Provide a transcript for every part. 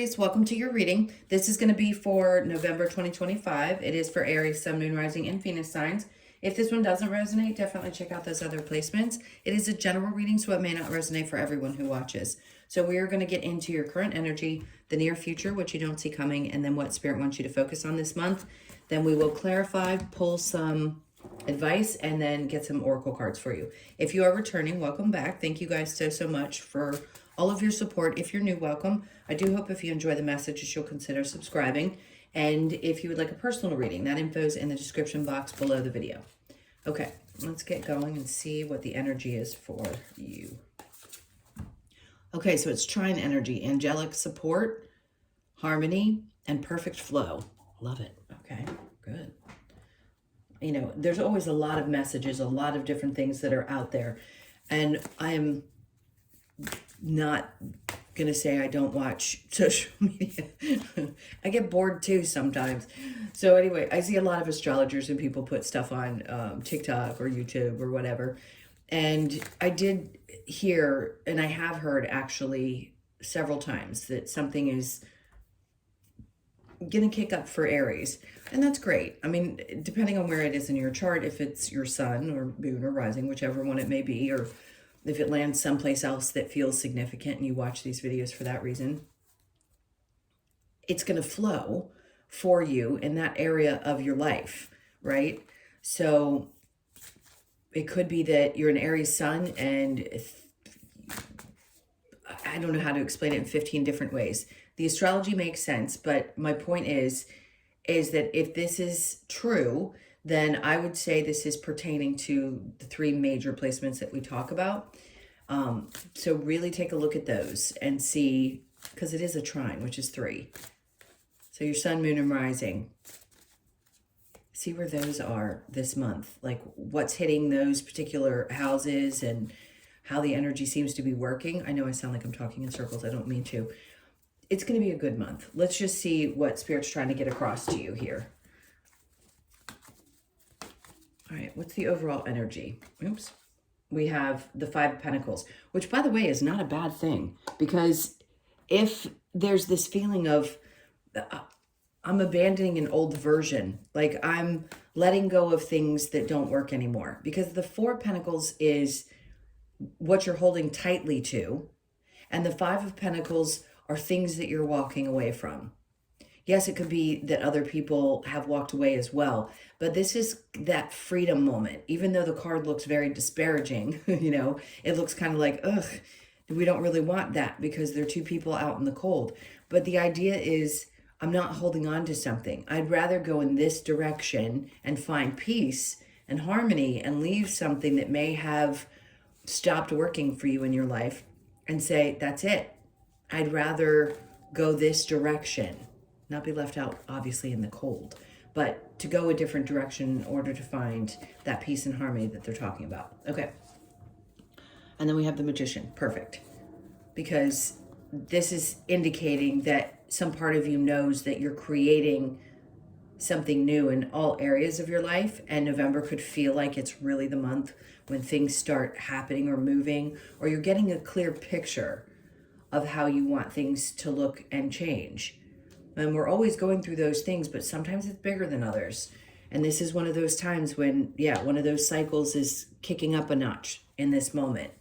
Aries, welcome to your reading. This is going to be for November 2025. It is for Aries, Sun, Moon, Rising, and Venus signs. If this one doesn't resonate, definitely check out those other placements. It is a general reading, so it may not resonate for everyone who watches. So we are going to get into your current energy, the near future, what you don't see coming, and then what Spirit wants you to focus on this month. Then we will clarify, pull some advice, and then get some oracle cards for you. If you are returning, welcome back. Thank you guys so much for all of your support. If you're new, welcome. I do hope if you enjoy the messages, you'll consider subscribing. And if you would like a personal reading, that info is in the description box below the video. Okay, let's get going and see what the energy is for you. Okay, so it's trine energy, angelic support, harmony, and perfect flow. Love it. Okay, good. You know, there's always a lot of messages, a lot of different things that are out there. And I am not going to say I don't watch social media. I get bored too sometimes. So anyway, I see a lot of astrologers and people put stuff on TikTok or YouTube or whatever. And I did hear, and I have heard actually several times, that something is going to kick up for Aries. And that's great. I mean, depending on where it is in your chart, if it's your sun or moon or rising, whichever one it may be, or if it lands someplace else that feels significant and you watch these videos for that reason, it's going to flow for you in that area of your life, right? So it could be that you're an Aries sun, and I don't know how to explain it in 15 different ways. The astrology makes sense, but my point is that if this is true, then I would say this is pertaining to the three major placements that we talk about. So really take a look at those and see, because it is a trine, which is 3. So your sun, moon, and rising. See where those are this month, like what's hitting those particular houses and how the energy seems to be working. I know I sound like I'm talking in circles. I don't mean to. It's going to be a good month. Let's just see what Spirit's trying to get across to you here. All right, what's the overall energy? Oops. We have the 5 of Pentacles, which, by the way, is not a bad thing, because if there's this feeling of I'm abandoning an old version, like I'm letting go of things that don't work anymore, because the 4 of Pentacles is what you're holding tightly to, and the 5 of Pentacles are things that you're walking away from. Yes, it could be that other people have walked away as well, but this is that freedom moment. Even though the card looks very disparaging, you know, it looks kind of like, ugh, we don't really want that because they're 2 people out in the cold. But the idea is, I'm not holding on to something. I'd rather go in this direction and find peace and harmony and leave something that may have stopped working for you in your life and say, that's it. I'd rather go this direction. Not be left out, obviously, in the cold, but to go a different direction in order to find that peace and harmony that they're talking about. Okay. And then we have the Magician. Perfect. Because this is indicating that some part of you knows that you're creating something new in all areas of your life, and November could feel like it's really the month when things start happening or moving, or you're getting a clear picture of how you want things to look and change. And we're always going through those things, but sometimes it's bigger than others. And this is one of those times when, yeah, one of those cycles is kicking up a notch in this moment.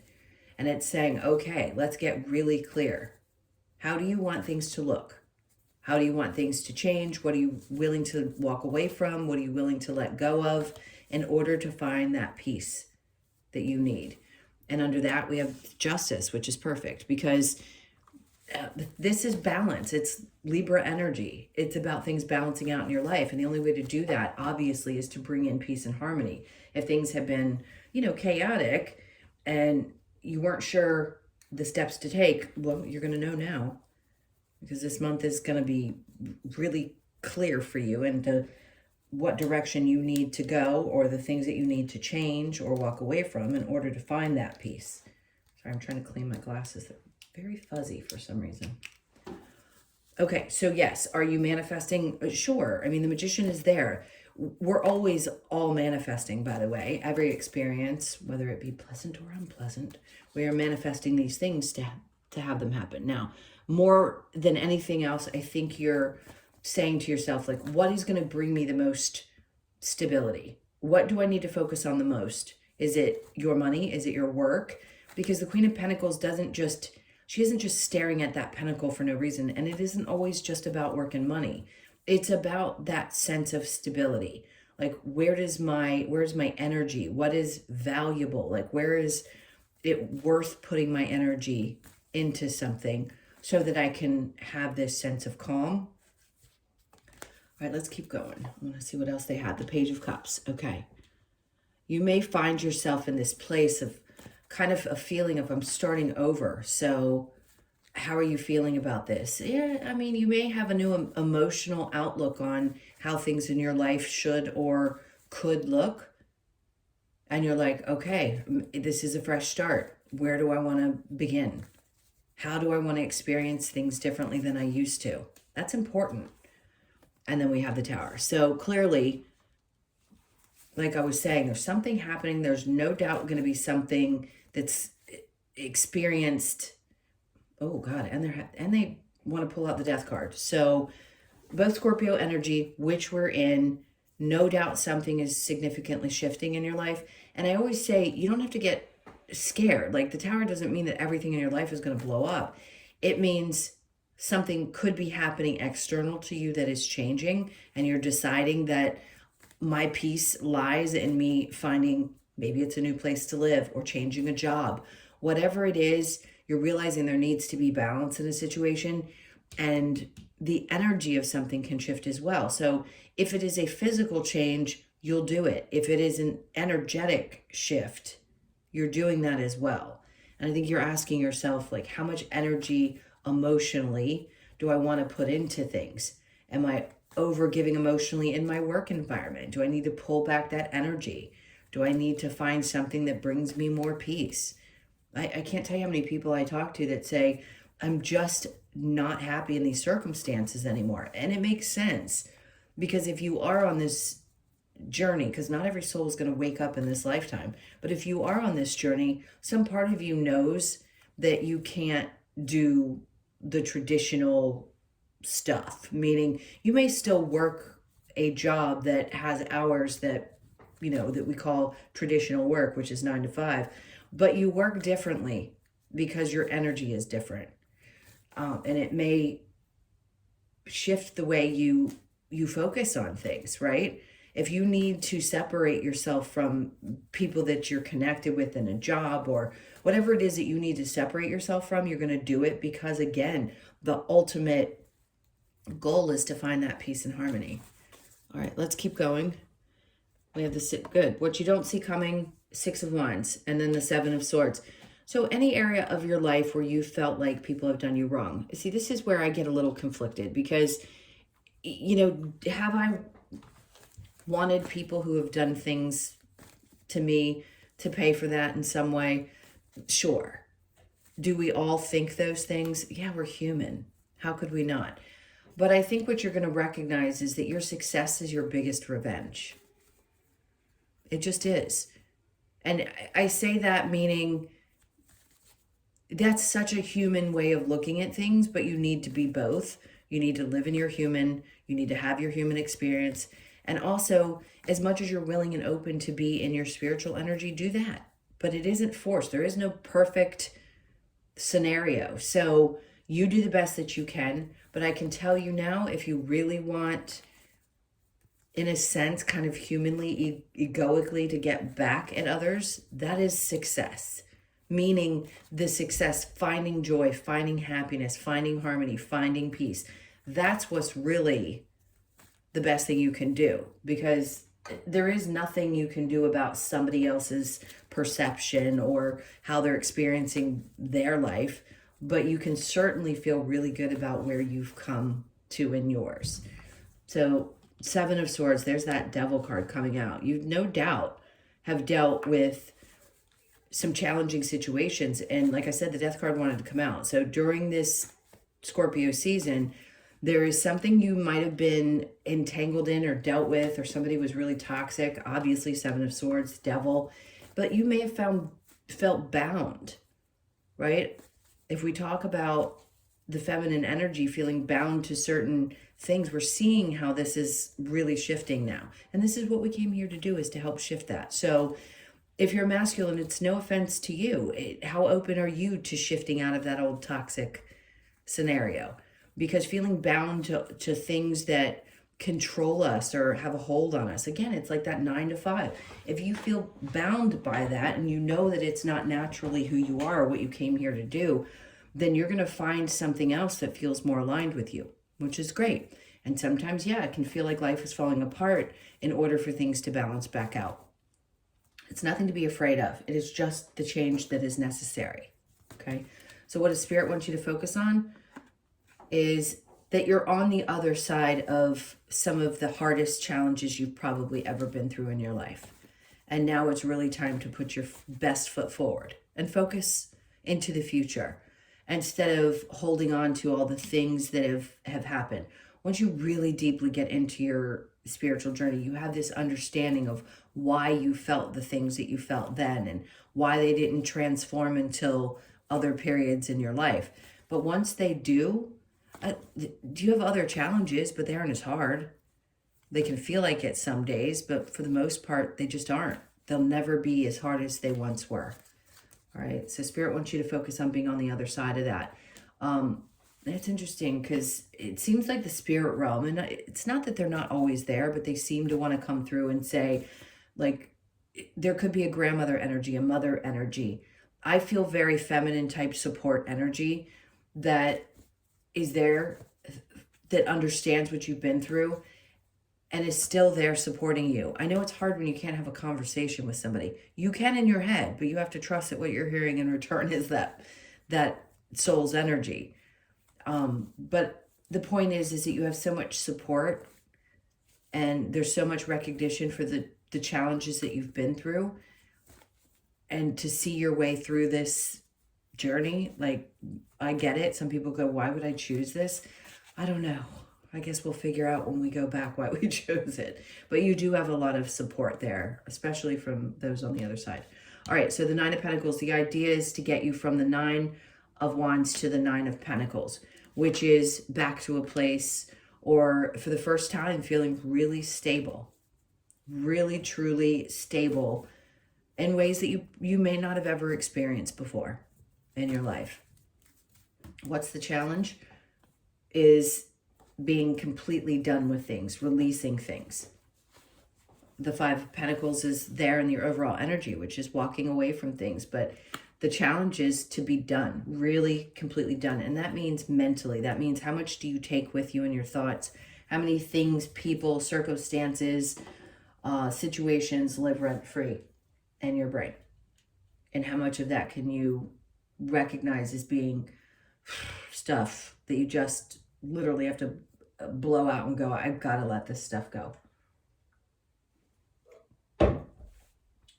And it's saying, okay, let's get really clear. How do you want things to look? How do you want things to change? What are you willing to walk away from? What are you willing to let go of in order to find that peace that you need? And under that, we have Justice, which is perfect, because this is balance. It's Libra energy. It's about things balancing out in your life. And the only way to do that, obviously, is to bring in peace and harmony. If things have been, you know, chaotic and you weren't sure the steps to take, well, you're going to know now, because this month is going to be really clear for you into what direction you need to go, or the things that you need to change or walk away from in order to find that peace. Sorry, I'm trying to clean my glasses. They're very fuzzy for some reason. Okay, so yes, are you manifesting? Sure. I mean, the Magician is there. We're always all manifesting, by the way. Every experience, whether it be pleasant or unpleasant, we are manifesting these things to have them happen. Now, more than anything else, I think you're saying to yourself, like, what is going to bring me the most stability? What do I need to focus on the most? Is it your money? Is it your work? Because the Queen of Pentacles she isn't just staring at that pentacle for no reason. And it isn't always just about work and money. It's about that sense of stability. Like, where's my energy? What is valuable? Like, where is it worth putting my energy into something so that I can have this sense of calm? All right, let's keep going. I want to see what else they had. The Page of Cups. Okay. You may find yourself in this place of kind of a feeling of, I'm starting over. So how are you feeling about this? Yeah, I mean, you may have a new emotional outlook on how things in your life should or could look. And you're like, okay, this is a fresh start. Where do I want to begin? How do I want to experience things differently than I used to? That's important. And then we have the Tower. So clearly, like I was saying, there's something happening. There's no doubt going to be something that's experienced. Oh God, and they want to pull out the Death card. So both Scorpio energy, which we're in, no doubt something is significantly shifting in your life. And I always say, you don't have to get scared. Like, the Tower doesn't mean that everything in your life is going to blow up. It means something could be happening external to you that is changing, and you're deciding that my peace lies in me finding, maybe it's a new place to live or changing a job. Whatever it is, you're realizing there needs to be balance in a situation, and the energy of something can shift as well. So if it is a physical change, you'll do it. If it is an energetic shift, you're doing that as well. And I think you're asking yourself, like, how much energy emotionally do I want to put into things? Am I over giving emotionally in my work environment? Do I need to pull back that energy? Do I need to find something that brings me more peace? I can't tell you how many people I talk to that say, I'm just not happy in these circumstances anymore. And it makes sense, because if you are on this journey, because not every soul is going to wake up in this lifetime, but if you are on this journey, some part of you knows that you can't do the traditional stuff, meaning you may still work a job that has hours that, that we call traditional work, which is 9 to 5, but you work differently because your energy is different. And it may shift the way you focus on things, right? If you need to separate yourself from people that you're connected with in a job, or whatever it is that you need to separate yourself from, you're going to do it, because again, the ultimate goal is to find that peace and harmony. All right, let's keep going. We have the good. What you don't see coming, 6 of Wands, and then the 7 of Swords. So any area of your life where you felt like people have done you wrong. See, this is where I get a little conflicted, because, have I wanted people who have done things to me to pay for that in some way? Sure. Do we all think those things? Yeah, we're human. How could we not? But I think what you're going to recognize is that your success is your biggest revenge. It just is. And I say that meaning that's such a human way of looking at things, but you need to be both. You need to live in your human. You need to have your human experience. And also, as much as you're willing and open to be in your spiritual energy, do that. But it isn't forced. There is no perfect scenario. So you do the best that you can. But I can tell you now, if you really want, in a sense, kind of humanly, egoically to get back at others, that is success. Meaning the success, finding joy, finding happiness, finding harmony, finding peace. That's what's really the best thing you can do, because there is nothing you can do about somebody else's perception or how they're experiencing their life, but you can certainly feel really good about where you've come to in yours. So 7 of Swords, there's that Devil card coming out. You no doubt have dealt with some challenging situations. And like I said, the Death card wanted to come out. So during this Scorpio season, there is something you might have been entangled in or dealt with, or somebody was really toxic. Obviously, 7 of Swords, Devil. But you may have felt bound, right? If we talk about the feminine energy feeling bound to certain things. We're seeing how this is really shifting now. And this is what we came here to do, is to help shift that. So if you're masculine, it's no offense to you. How open are you to shifting out of that old toxic scenario? Because feeling bound to things that control us or have a hold on us, again, it's like that 9 to 5. If you feel bound by that and you know that it's not naturally who you are or what you came here to do, then you're going to find something else that feels more aligned with you, which is great. And sometimes, yeah, it can feel like life is falling apart in order for things to balance back out. It's nothing to be afraid of. It is just the change that is necessary. Okay. So what does Spirit want you to focus on is that you're on the other side of some of the hardest challenges you've probably ever been through in your life. And now it's really time to put your best foot forward and focus into the future, instead of holding on to all the things that have happened. Once you really deeply get into your spiritual journey, you have this understanding of why you felt the things that you felt then and why they didn't transform until other periods in your life. But once they do, you have other challenges, but they aren't as hard. They can feel like it some days, but for the most part, they just aren't. They'll never be as hard as they once were. All right, so Spirit wants you to focus on being on the other side of that. It's interesting because it seems like the spirit realm, and it's not that they're not always there, but they seem to want to come through and say, like, there could be a grandmother energy, a mother energy. I feel very feminine type support energy that is there, that understands what you've been through and is still there supporting you. I know it's hard when you can't have a conversation with somebody. You can in your head, but you have to trust that what you're hearing in return is that soul's energy. But the point is that you have so much support and there's so much recognition for the challenges that you've been through, and to see your way through this journey. Like, I get it. Some people go, why would I choose this? I don't know. I guess we'll figure out when we go back why we chose it. But you do have a lot of support there, especially from those on the other side. All right, so the 9 of Pentacles, the idea is to get you from the 9 of Wands to the 9 of Pentacles, which is back to a place, or for the first time, feeling really stable, really, truly stable in ways that you may not have ever experienced before in your life. What's the challenge? Is being completely done with things, releasing things. The 5 of Pentacles is there in your overall energy, which is walking away from things. But the challenge is to be done, really completely done. And that means mentally. That means how much do you take with you in your thoughts? How many things, people, circumstances, situations live rent-free in your brain? And how much of that can you recognize as being stuff that you just literally have to blow out and go, I've got to let this stuff go.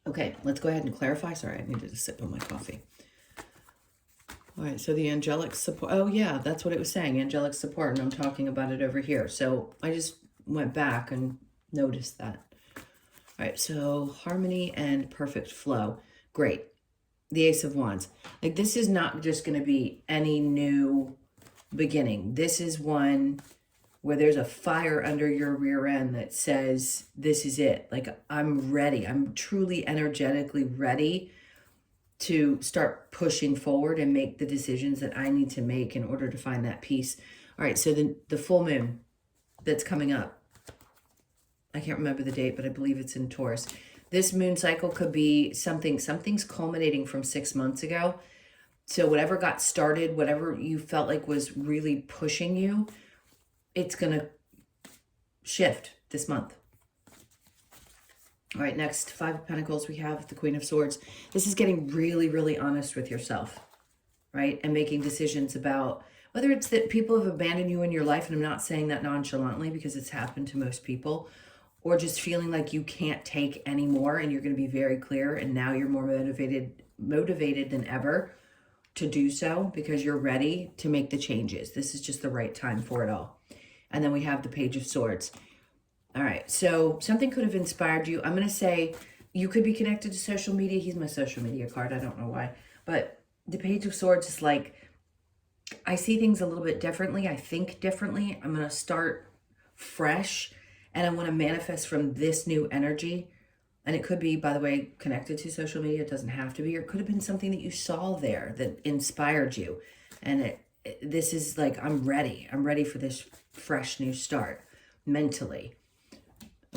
Okay, let's go ahead and clarify. Sorry, I needed a sip of my coffee. All right, so the angelic support. Oh, yeah, that's what it was saying, angelic support, and I'm talking about it over here. So I just went back and noticed that. All right, so harmony and perfect flow. Great. The Ace of Wands. Like, this is not just going to be any new beginning. This is one where there's a fire under your rear end that says, this is it. Like, I'm ready. I'm truly energetically ready to start pushing forward and make the decisions that I need to make in order to find that peace. All right, so the full moon that's coming up, I can't remember the date, but I believe it's in Taurus. This moon cycle could be something's culminating from 6 months ago. So whatever got started, whatever you felt like was really pushing you, it's going to shift this month. All right, next, 5 of Pentacles, we have the Queen of Swords. This is getting really, really honest with yourself, right? And making decisions about whether it's that people have abandoned you in your life, and I'm not saying that nonchalantly because it's happened to most people, or just feeling like you can't take anymore and you're going to be very clear, and now you're more motivated than ever to do so because you're ready to make the changes. This is just the right time for it all. And then we have the Page of Swords. All right, so something could have inspired you. I'm going to say you could be connected to social media. He's my social media card. I don't know why. But the Page of Swords is like I see things a little bit differently. I think differently. I'm going to start fresh, and I want to manifest from this new energy. And it could be, by the way, connected to social media. It doesn't have to be, or it could have been something that you saw there that inspired you. And this is like, I'm ready. I'm ready for this fresh new start mentally.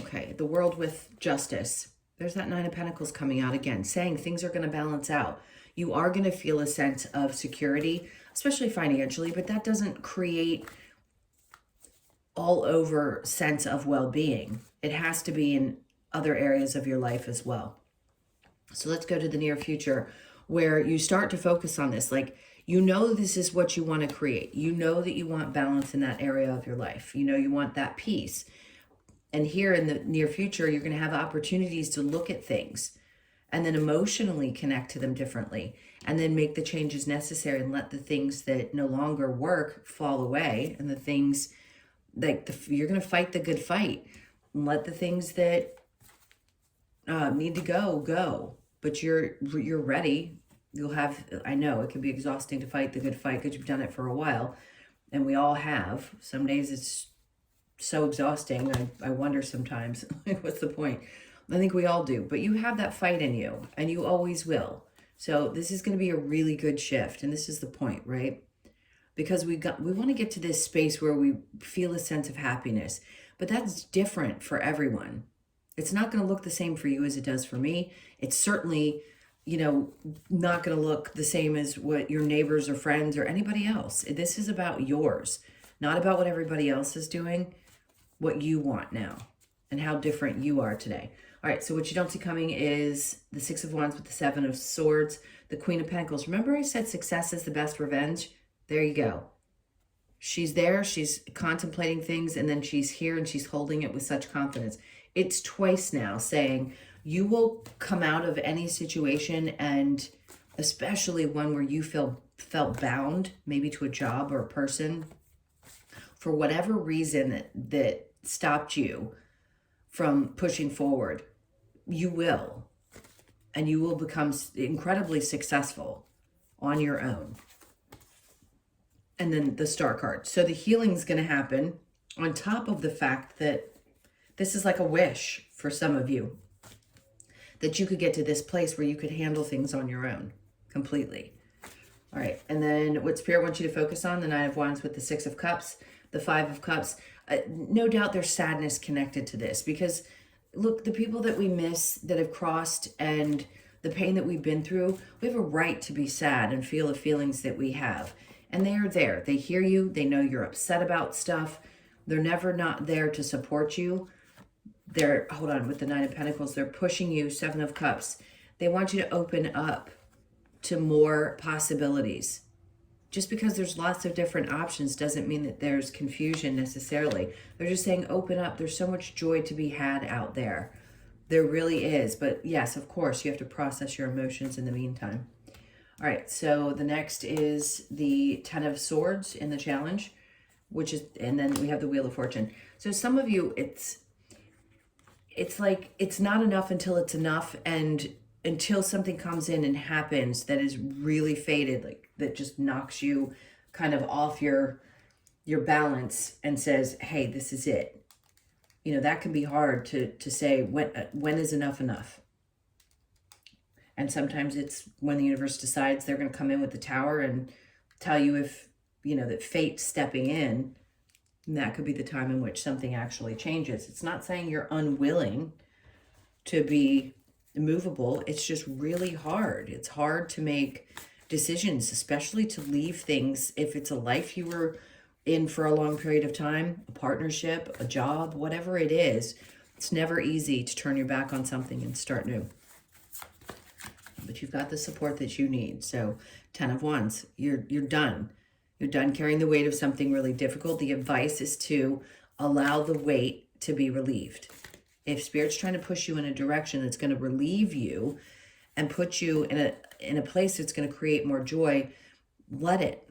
Okay, the world with justice. There's that Nine of Pentacles coming out again, saying things are going to balance out. You are going to feel a sense of security, especially financially, but that doesn't create all over sense of well-being. It has to be in other areas of your life as well. So let's go to the near future, where you start to focus on this. Like, you know, this is what you want to create. You know that you want balance in that area of your life. You know, you want that peace. And here in the near future, you're going to have opportunities to look at things and then emotionally connect to them differently, and then make the changes necessary and let the things that no longer work fall away. And the things like you're going to fight the good fight, and let the things that need to go. But you're ready. You'll have, I know it can be exhausting to fight the good fight because you've done it for a while, and we all have. Some days it's so exhausting. I wonder sometimes, like, what's the point? I think we all do, but you have that fight in you, and you always will. So this is going to be a really good shift, and this is the point, right? Because we want to get to this space where we feel a sense of happiness, but that's different for everyone. It's not going to look the same for you as it does for me. It's certainly, not going to look the same as what your neighbors or friends or anybody else. This is about yours, not about what everybody else is doing, what you want now and how different you are today. All right, so what you don't see coming is the Six of Wands with the Seven of Swords, the Queen of Pentacles. Remember I said success is the best revenge? There you go. She's there, she's contemplating things, and then she's here and she's holding it with such confidence. It's twice now saying you will come out of any situation, and especially one where you felt bound, maybe to a job or a person, for whatever reason that stopped you from pushing forward. You will. And you will become incredibly successful on your own. And then the Star card. So the healing is going to happen on top of the fact that this is like a wish for some of you, that you could get to this place where you could handle things on your own completely. All right. And then what Spirit wants you to focus on, the Nine of Wands with the Six of Cups, the Five of Cups. No doubt there's sadness connected to this, because look, the people that we miss that have crossed and the pain that we've been through, we have a right to be sad and feel the feelings that we have. And they are there. They hear you. They know you're upset about stuff. They're never not there to support you. They're, hold on, with the Nine of Pentacles, they're pushing you, Seven of Cups. They want you to open up to more possibilities. Just because there's lots of different options doesn't mean that there's confusion necessarily. They're just saying open up. There's so much joy to be had out there. There really is. But yes, of course, you have to process your emotions in the meantime. All right, so the next is the Ten of Swords in the challenge, and then we have the Wheel of Fortune. So some of you, it's like it's not enough until it's enough, and until something comes in and happens that is really fated, like that just knocks you kind of off your balance and says, hey, this is it. That can be hard to say when is enough. And sometimes it's when the universe decides they're going to come in with the Tower and tell you if, that fate's stepping in, and that could be the time in which something actually changes. It's not saying you're unwilling to be immovable. It's just really hard. It's hard to make decisions, especially to leave things. If it's a life you were in for a long period of time, a partnership, a job, whatever it is, it's never easy to turn your back on something and start new. But you've got the support that you need. So 10 of Wands, you're done. You're done carrying the weight of something really difficult. The advice is to allow the weight to be relieved. If Spirit's trying to push you in a direction that's going to relieve you and put you in a place that's going to create more joy, let it.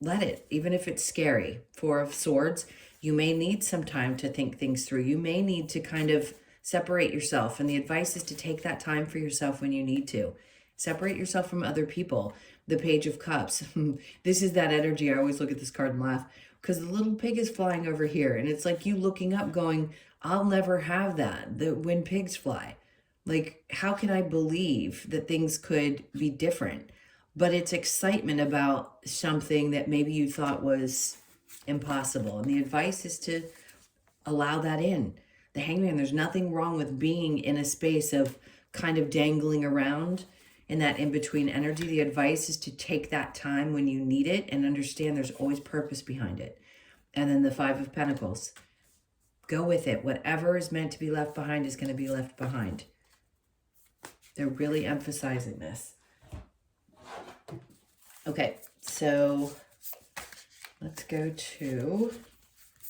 Let it, even if it's scary. Four of Swords, you may need some time to think things through. You may need to kind of separate yourself. And the advice is to take that time for yourself when you need to. Separate yourself from other people. the Page of Cups. This is that energy. I always look at this card and laugh because the little pig is flying over here. And it's like you looking up going, I'll never have that. When pigs fly. Like, how can I believe that things could be different? But it's excitement about something that maybe you thought was impossible. And the advice is to allow that in. The Hangman, there's nothing wrong with being in a space of kind of dangling around in that in-between energy. The advice is to take that time when you need it and understand there's always purpose behind it. And then the Five of Pentacles. Go with it. Whatever is meant to be left behind is going to be left behind. They're really emphasizing this. Okay, so let's go to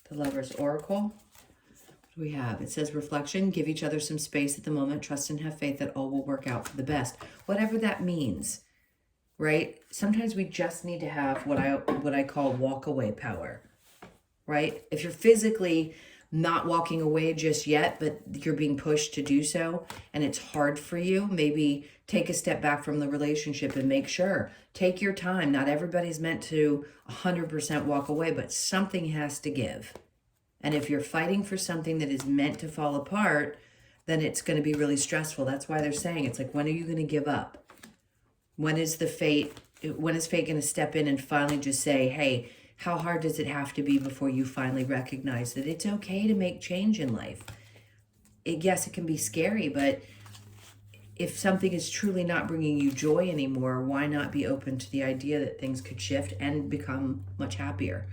the Lover's Oracle. What do we have? It says reflection, give each other some space at the moment, trust and have faith that all will work out for the best. Whatever that means, right? Sometimes we just need to have what I call walk away power, right? If you're physically not walking away just yet, but you're being pushed to do so, and it's hard for you, maybe take a step back from the relationship and make sure. Take your time. Not everybody's meant to 100% walk away, but something has to give. And if you're fighting for something that is meant to fall apart, then it's going to be really stressful. That's why they're saying it's like, when are you going to give up? When is fate going to step in and finally just say, hey, how hard does it have to be before you finally recognize that it's okay to make change in life? Yes, it can be scary, but if something is truly not bringing you joy anymore, why not be open to the idea that things could shift and become much happier?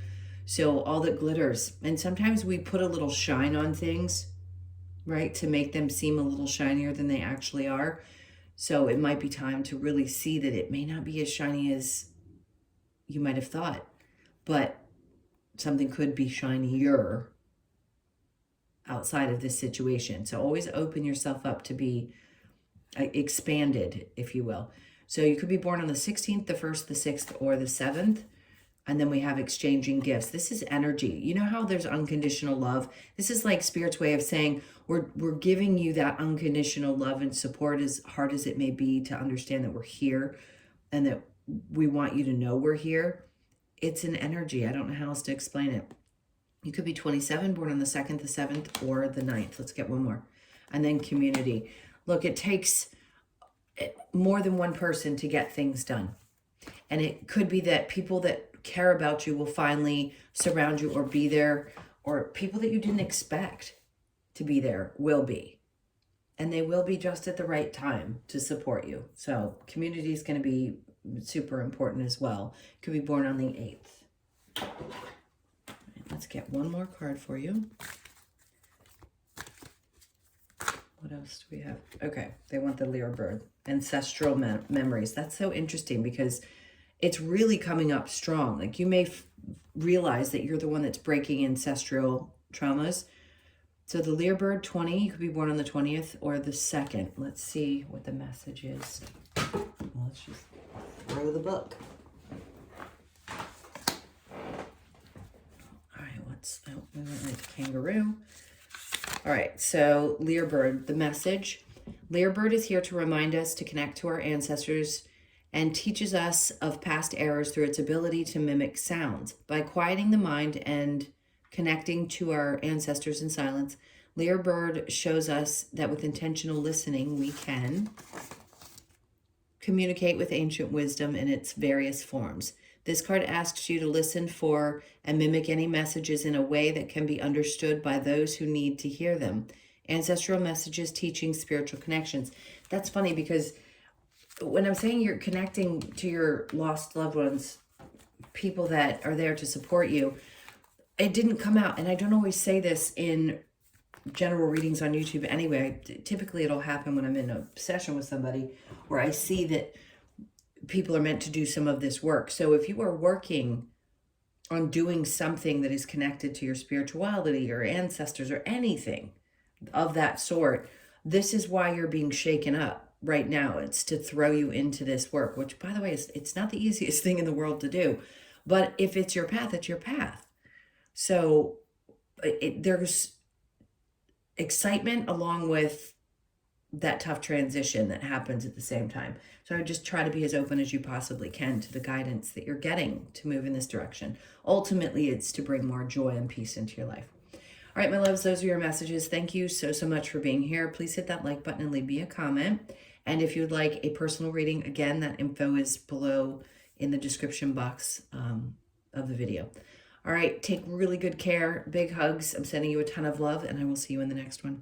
So all that glitters, and sometimes we put a little shine on things, right, to make them seem a little shinier than they actually are. So it might be time to really see that it may not be as shiny as you might have thought, but something could be shinier outside of this situation. So always open yourself up to be expanded, if you will. So you could be born on the 16th, the 1st, the 6th, or the 7th. And then we have exchanging gifts. This is energy. You know how there's unconditional love? This is like Spirit's way of saying, we're giving you that unconditional love and support, as hard as it may be to understand that we're here and that we want you to know we're here. It's an energy. I don't know how else to explain it. You could be 27, born on the 2nd, the 7th, or the 9th. Let's get one more. And then community. Look, it takes more than one person to get things done. And it could be that people that care about you will finally surround you or be there, or people that you didn't expect to be there will be. And they will be just at the right time to support you. So community is going to be super important as well. Could be born on the 8th. Let's get one more card for you. What else do we have? Okay, they want the lyrebird. Ancestral memories. That's so interesting because it's really coming up strong. Like you may realize that you're the one that's breaking ancestral traumas. So the lyrebird 20, you could be born on the 20th or the 2nd. Let's see what the message is. Well, let's just throw the book. All right, we went right to kangaroo. All right, so lyrebird, the message. Lyrebird is here to remind us to connect to our ancestors and teaches us of past errors through its ability to mimic sounds. By quieting the mind and connecting to our ancestors in silence, lyrebird shows us that with intentional listening, we can communicate with ancient wisdom in its various forms. This card asks you to listen for and mimic any messages in a way that can be understood by those who need to hear them. Ancestral messages, teaching, spiritual connections. That's funny because when I'm saying you're connecting to your lost loved ones, people that are there to support you, it didn't come out. And I don't always say this in general readings on YouTube anyway. Typically it'll happen when I'm in a session with somebody where I see that people are meant to do some of this work. So if you are working on doing something that is connected to your spirituality or ancestors or anything of that sort, this is why you're being shaken up right now. It's to throw you into this work, which, by the way, it's not the easiest thing in the world to do. But if it's your path, it's your path. So there's excitement along with that tough transition that happens at the same time. So I would just try to be as open as you possibly can to the guidance that you're getting to move in this direction. Ultimately, it's to bring more joy and peace into your life. All right, my loves, those are your messages. Thank you so, so much for being here. Please hit that like button and leave me a comment. And if you'd like a personal reading, again, that info is below in the description box of the video. All right, take really good care. Big hugs. I'm sending you a ton of love, and I will see you in the next one.